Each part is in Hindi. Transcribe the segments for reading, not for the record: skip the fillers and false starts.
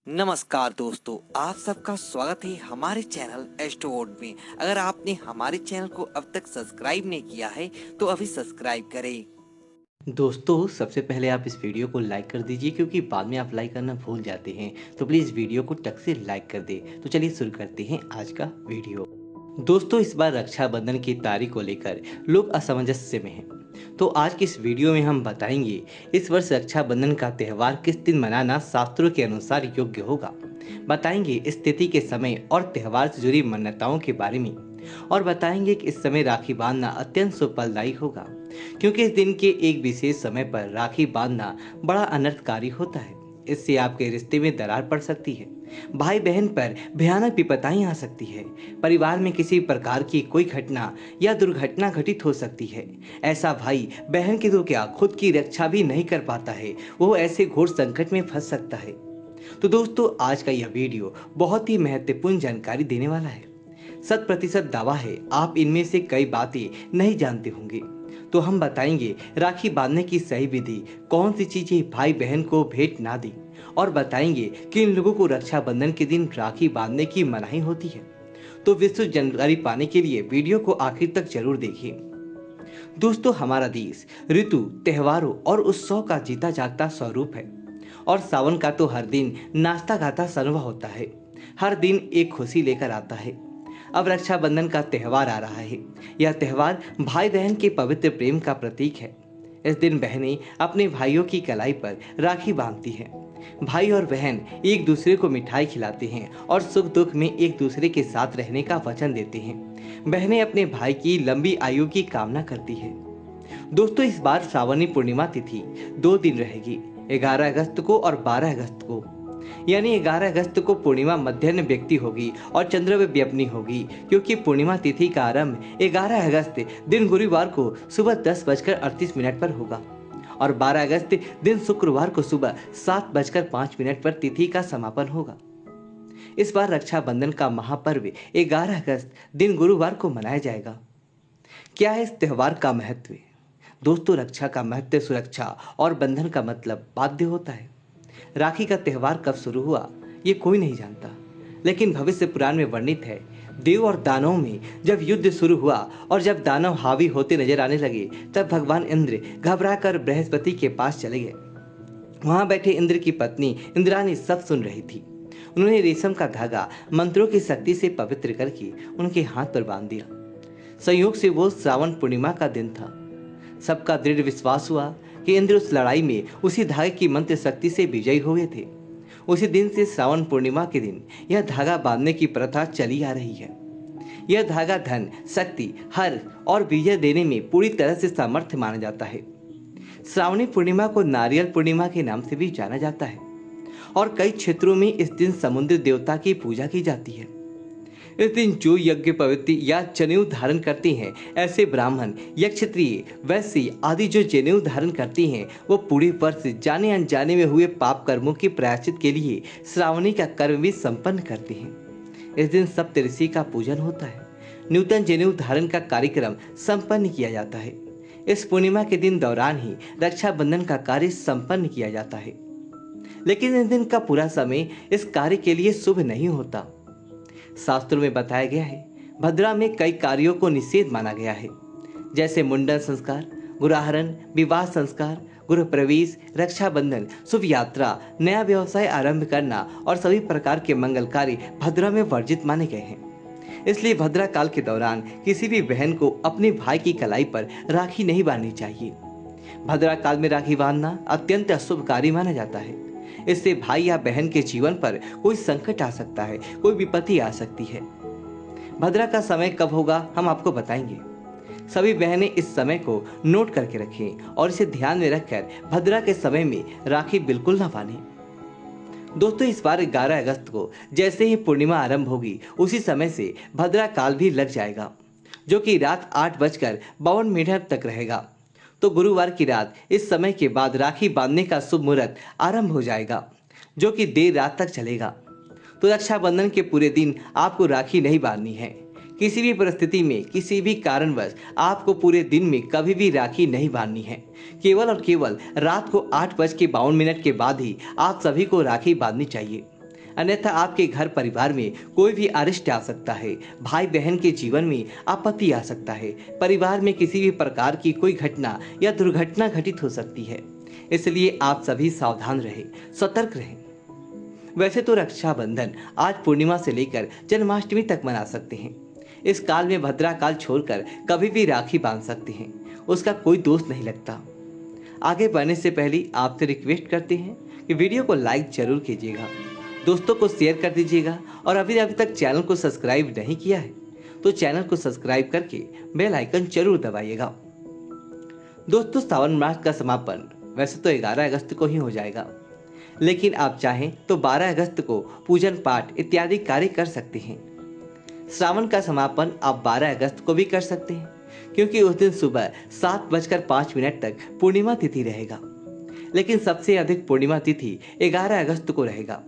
नमस्कार दोस्तों, आप सबका स्वागत है हमारे चैनल एस्ट्रोवर्ड में। अगर आपने हमारे चैनल को अब तक सब्सक्राइब नहीं किया है तो अभी सब्सक्राइब करें। दोस्तों, सबसे पहले आप इस वीडियो को लाइक कर दीजिए क्योंकि बाद में आप लाइक करना भूल जाते हैं। तो प्लीज़ वीडियो को टक से लाइक कर दें। तो चलिए शुरू करते हैं आज का वीडियो। दोस्तों, इस बार रक्षाबंधन की तारीख को लेकर लोग असमंजस्य में हैं। तो आज की इस वीडियो में हम बताएंगे इस वर्ष रक्षाबंधन का त्यौहार किस दिन मनाना शास्त्रों के अनुसार योग्य होगा। बताएंगे इस तिथि के समय और त्यौहार से जुड़ी मान्यताओं के बारे में। और बताएंगे कि इस समय राखी बांधना अत्यंत सुफलदायी होगा क्योंकि इस दिन के एक विशेष समय पर राखी बांधना बड़ा अनर्थकारी होता है। इससे आपके रिश्ते में दरार पड़ सकती है, भाई बहन पर भयानक विपदाएं आ सकती है, परिवार में किसी प्रकार की कोई घटना या दुर्घटना घटित हो सकती है। ऐसा भाई बहन की तो क्या खुद की रक्षा भी नहीं कर पाता है, वो ऐसे घोर संकट में फंस सकता है। तो दोस्तों, आज का यह वीडियो बहुत ही महत्वपूर्ण जानकारी देने वाला है। 100% दावा है आप इनमें से कई बातें नहीं जानते होंगे। तो हम बताएंगे राखी बांधने की सही विधि, कौन सी चीजें भाई बहन को भेंट ना दें, और बताएंगे कि इन लोगों को रक्षाबंधन के दिन राखी बांधने की मनाही होती है। तो विस्तृत जानकारी पाने के लिए वीडियो को आखिर तक जरूर देखिए। दोस्तों, हमारा देश ऋतु, त्योहारों और उत्सव का जीता जागता स्वरूप है। और सावन का तो हर दिन नाचता गाता सर्व होता है, हर दिन एक खुशी लेकर आता है। अब रक्षाबंधन का त्यौहार आ रहा है। यह त्यौहार भाई बहन के पवित्र प्रेम का प्रतीक है। इस दिन बहनें अपने भाइयों की कलाई पर राखी बांधती हैं। भाई और बहन एक दूसरे को मिठाई खिलाते हैं और सुख दुख में एक दूसरे के साथ रहने का वचन देते हैं। बहनें अपने भाई की लंबी आयु की कामना करती है। दोस्तों, इस बार श्रावणी पूर्णिमा तिथि 2 दिन रहेगी, 11 अगस्त को और 12 अगस्त को। यानी 11 अगस्त को पूर्णिमा मध्याह्न व्यक्ति होगी और चंद्र व्यपनी होगी, क्योंकि पूर्णिमा तिथि का आरंभ 11 अगस्त दिन गुरुवार को सुबह 10:38 पर होगा और 12 अगस्त दिन शुक्रवार को सुबह 7:05 पर तिथि का समापन होगा। इस बार रक्षाबंधन का महापर्व 11 अगस्त दिन गुरुवार को मनाया जाएगा। क्या है इस त्योहार का महत्व? दोस्तों, रक्षा का महत्व सुरक्षा और बंधन का मतलब बाध्य होता है। राखी का त्यौहार कब शुरू हुआ ये कोई नहीं जानता, लेकिन भविष्य पुराण में वर्णित है। देव और दानवों में जब युद्ध शुरू हुआ और जब दानव हावी होते नजर आने लगे, तब भगवान इंद्र घबराकर बृहस्पति के पास चले गए। वहां बैठे इंद्र की पत्नी इंद्राणी सब सुन रही थी। उन्होंने रेशम का धागा मंत्रों की शक्ति से पवित्र करके उनके हाथ पर बांध दिया। संयोग से वो श्रावण पूर्णिमा का दिन था। सबका दृढ़ विश्वास हुआ कि इंद्र उस लड़ाई में उसी धागे की मंत्र शक्ति से विजयी हुए थे। उसी दिन से श्रावण पूर्णिमा के दिन यह धागा बांधने की प्रथा चली आ रही है। यह धागा धन, शक्ति, हर और विजय देने में पूरी तरह से सामर्थ्य माना जाता है। श्रावणी पूर्णिमा को नारियल पूर्णिमा के नाम से भी जाना जाता है और कई क्षेत्रों में इस दिन समुद्र देवता की पूजा की जाती है। इस दिन जो यज्ञ पवित्र या जनेऊ धारण करते हैं, ऐसे ब्राह्मण या क्षत्रिय, वैश्य आदि जो जनेऊ धारण करते हैं, वो पूरे वर्ष जाने अनजाने में हुए पाप कर्मों के प्रायश्चित के लिए श्रावणी का कर्म भी संपन्न करते हैं। इस दिन सप्तऋषि का पूजन होता है। नूतन जनेऊ धारण का कार्यक्रम संपन्न किया जाता है। इस पूर्णिमा के दिन दौरान ही रक्षाबंधन का कार्य संपन्न किया जाता है। लेकिन इस दिन का पूरा समय इस कार्य के लिए शुभ नहीं होता। शास्त्रों में बताया गया है, भद्रा में कई कार्यों को निषेध माना गया है, जैसे मुंडन संस्कार, गुराहरण, विवाह संस्कार, गृह प्रवेश, रक्षाबंधन, शुभ यात्रा, नया व्यवसाय आरंभ करना और सभी प्रकार के मंगल कार्य भद्रा में वर्जित माने गए हैं। इसलिए भद्रा काल के दौरान किसी भी बहन को अपने भाई की कलाई पर राखी नहीं बांधनी चाहिए। भद्रा काल में राखी बांधना अत्यंत अशुभ कार्य माना जाता है। इससे भाई या बहन के जीवन पर कोई संकट आ सकता है, कोई विपत्ति आ सकती है। भद्रा का समय कब होगा हम आपको बताएंगे। सभी बहनें इस समय को नोट करके रखें और इसे ध्यान में रखकर भद्रा के समय में राखी बिल्कुल ना बांधें। दोस्तों, इस बार 11 अगस्त को जैसे ही पूर्णिमा आरंभ होगी, उसी समय से भद्रा काल भी लग जाएगा, जो कि रात 8:52 तक रहेगा। तो गुरुवार की रात इस समय के बाद राखी बांधने का शुभ मुहूर्त आरंभ हो जाएगा, जो कि देर रात तक चलेगा। तो रक्षाबंधन के पूरे दिन आपको राखी नहीं बांधनी है। किसी भी परिस्थिति में, किसी भी कारणवश आपको पूरे दिन में कभी भी राखी नहीं बांधनी है। केवल और केवल रात को 8:52 के बाद ही आप सभी को राखी बांधनी चाहिए। अन्यथा आपके घर परिवार में कोई भी अरिष्ट आ सकता है। भाई बहन के जीवन में आपत्ति आ सकता है। परिवार में किसी भी प्रकार की कोई घटना या दुर्घटना घटित हो सकती है। इसलिए आप सभी सावधान रहें, सतर्क रहें। वैसे तो रक्षाबंधन आज पूर्णिमा से लेकर जन्माष्टमी तक मना सकते हैं। इस काल में भद्रा काल छोड़कर कभी भी राखी बांध सकते हैं, उसका कोई दोष नहीं लगता। आगे बढ़ने से पहले आपसे रिक्वेस्ट करते हैं कि वीडियो को लाइक जरूर कीजिएगा, दोस्तों को शेयर कर दीजिएगा और अभी तक चैनल को सब्सक्राइब नहीं किया है तो चैनल को सब्सक्राइब करके बेल आइकन जरूर दबाइएगा। दोस्तों, सावन मास का समापन वैसे तो 11 अगस्त को ही हो जाएगा, लेकिन आप चाहें तो 12 अगस्त को पूजन पाठ इत्यादि कार्य कर सकते हैं। श्रावण का समापन आप 12 अगस्त को भी कर सकते हैं, क्योंकि उस दिन सुबह 7:05 तक पूर्णिमा तिथि रहेगा। लेकिन सबसे अधिक पूर्णिमा तिथि 11 अगस्त को रहेगा।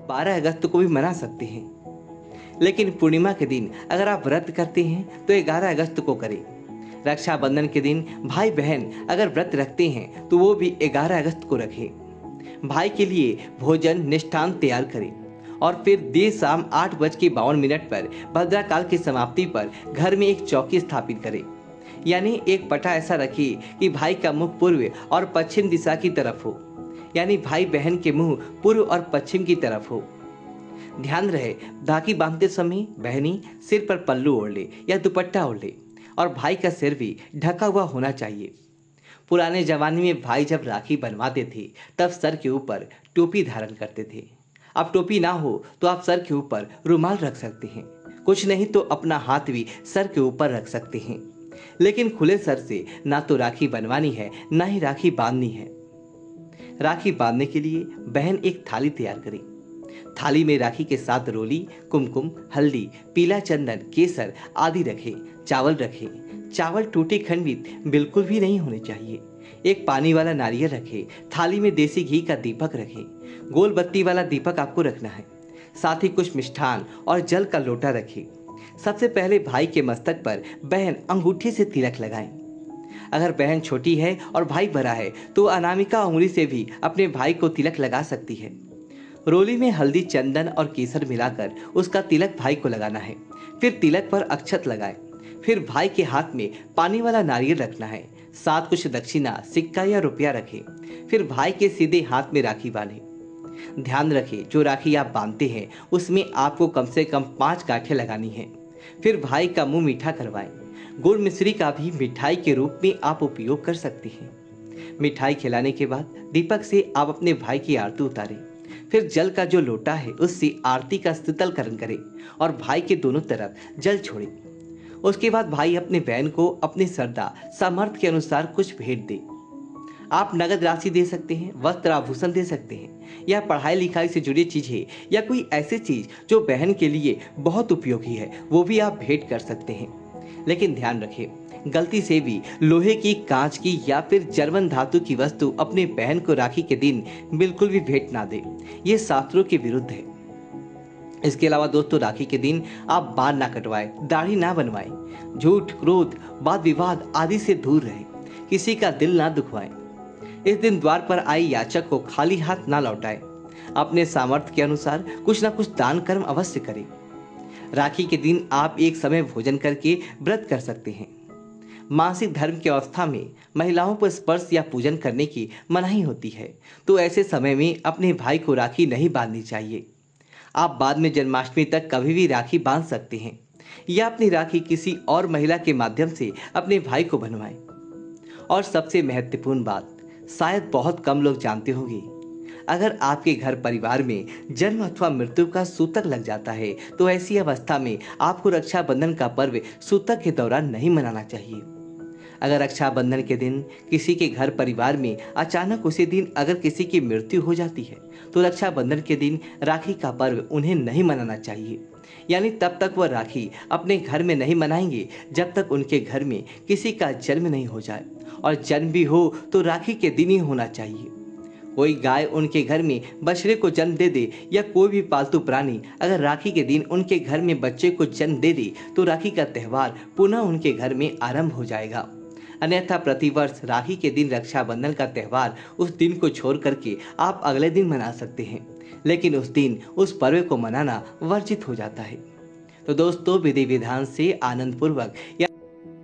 बारह अगस्त को भी मना सकते हैं, लेकिन पूर्णिमा के दिन अगर आप व्रत करते हैं तो 11 अगस्त को करें। रक्षाबंधन के दिन भाई बहन अगर व्रत रखते हैं तो वो भी 11 अगस्त को रखें। भाई के लिए भोजन निष्ठान तैयार करें और फिर देर शाम 8:52 पर भद्राकाल की समाप्ति पर घर में एक चौकी स्थापित करें। यानी एक पटा ऐसा रखिए कि भाई का मुख पूर्व और पश्चिम दिशा की तरफ हो, यानी भाई बहन के मुंह पूर्व और पश्चिम की तरफ हो। ध्यान रहे, राखी बांधते समय बहनी सिर पर पल्लू ओढ़ ले या दुपट्टा ओढ़ ले और भाई का सिर भी ढका हुआ होना चाहिए। पुराने जमाने में भाई जब राखी बनवाते थे तब सर के ऊपर टोपी धारण करते थे। अब टोपी ना हो तो आप सर के ऊपर रुमाल रख सकते हैं, कुछ नहीं तो अपना हाथ भी सर के ऊपर रख सकते हैं। लेकिन खुले सर से ना तो राखी बनवानी है ना ही राखी बांधनी है। राखी बांधने के लिए बहन एक थाली तैयार करें। थाली में राखी के साथ रोली, कुमकुम, हल्दी, पीला चंदन, केसर आदि रखें। चावल रखें। चावल टूटे खंडित बिल्कुल भी नहीं होने चाहिए। एक पानी वाला नारियल रखें। थाली में देसी घी का दीपक रखें। गोल बत्ती वाला दीपक आपको रखना है। साथ ही कुछ मिष्ठान और जल का लोटा रखें। सबसे पहले भाई के मस्तक पर बहन अंगूठी से तिलक लगाएं। अगर बहन छोटी है और भाई बड़ा है तो अनामिका उंगली से भी अपने भाई को तिलक लगा सकती है। रोली में हल्दी, चंदन और केसर मिलाकर उसका तिलक भाई को लगाना है। फिर तिलक पर अक्षत लगाएं। फिर भाई के हाथ में पानी वाला नारियल रखना है। साथ कुछ दक्षिणा, सिक्का या रुपया रखें। फिर भाई के सीधे हाथ में राखी बांधें। ध्यान रखें, जो राखी आप बांधते हैं उसमें आपको कम से कम 5 गांठें लगानी है। फिर भाई का मुंह मीठा करवाएं। गुड़ मिश्री का भी मिठाई के रूप में आप उपयोग कर सकते हैं। मिठाई खिलाने के बाद दीपक से आप अपने भाई की आरती उतारें। फिर जल का जो लोटा है उससे आरती का शीतलकरण करें और भाई के दोनों तरफ जल छोड़ें। उसके बाद भाई अपने बहन को अपनी श्रद्धा सामर्थ्य के अनुसार कुछ भेंट दे। आप नगद राशि दे सकते हैं, वस्त्र आभूषण दे सकते हैं, या पढ़ाई लिखाई से जुड़ी चीजें या कोई ऐसी चीज जो बहन के लिए बहुत उपयोगी है वो भी आप भेंट कर सकते हैं। लेकिन ध्यान रखें, गलती से भी लोहे की, कांच की या फिर जर्मन धातु की वस्तु अपने बहन को राखी के दिन बिल्कुल भी भेंट ना दे। ये शास्त्रों के विरुद्ध है। इसके अलावा दोस्तों, राखी के दिन आप बाल ना कटवाएं, दाढ़ी ना बनवाएं, झूठ, क्रोध, वाद विवाद आदि से दूर रहें, किसी का दिल ना दुखवाएं। इस दिन द्वार पर आए याचक को खाली हाथ ना लौटाएं। अपने सामर्थ्य के अनुसार कुछ ना कुछ दान कर्म अवश्य करें। राखी के दिन आप एक समय भोजन करके व्रत कर सकते हैं। मासिक धर्म की अवस्था में महिलाओं पर स्पर्श या पूजन करने की मनाही होती है, तो ऐसे समय में अपने भाई को राखी नहीं बांधनी चाहिए। आप बाद में जन्माष्टमी तक कभी भी राखी बांध सकते हैं या अपनी राखी किसी और महिला के माध्यम से अपने भाई को बनवाएं। और सबसे महत्वपूर्ण बात शायद बहुत कम लोग जानते होंगे, अगर आपके घर परिवार में जन्म अथवा मृत्यु का सूतक लग जाता है तो ऐसी अवस्था में आपको रक्षाबंधन का पर्व सूतक के दौरान नहीं मनाना चाहिए। अगर रक्षाबंधन के दिन किसी के घर परिवार में अचानक उसी दिन अगर किसी की मृत्यु हो जाती है तो रक्षाबंधन के दिन राखी का पर्व उन्हें नहीं मनाना चाहिए। यानी तब तक वह राखी अपने घर में नहीं मनाएंगे जब तक उनके घर में किसी का जन्म नहीं हो जाए, और जन्म भी हो तो राखी के दिन ही होना चाहिए। कोई गाय उनके घर में बछड़े को जन्म दे दे या कोई भी पालतू प्राणी अगर राखी के दिन उनके घर में बच्चे को जन्म दे दे तो राखी का त्यौहार पुनः उनके घर में आरंभ हो जाएगा। अन्यथा प्रतिवर्ष राखी के दिन रक्षाबंधन का त्यौहार उस दिन को छोड़ करके आप अगले दिन मना सकते हैं, लेकिन उस दिन उस पर्व को मनाना वर्जित हो जाता है। तो दोस्तों विधि विधान से आनंद पूर्वक या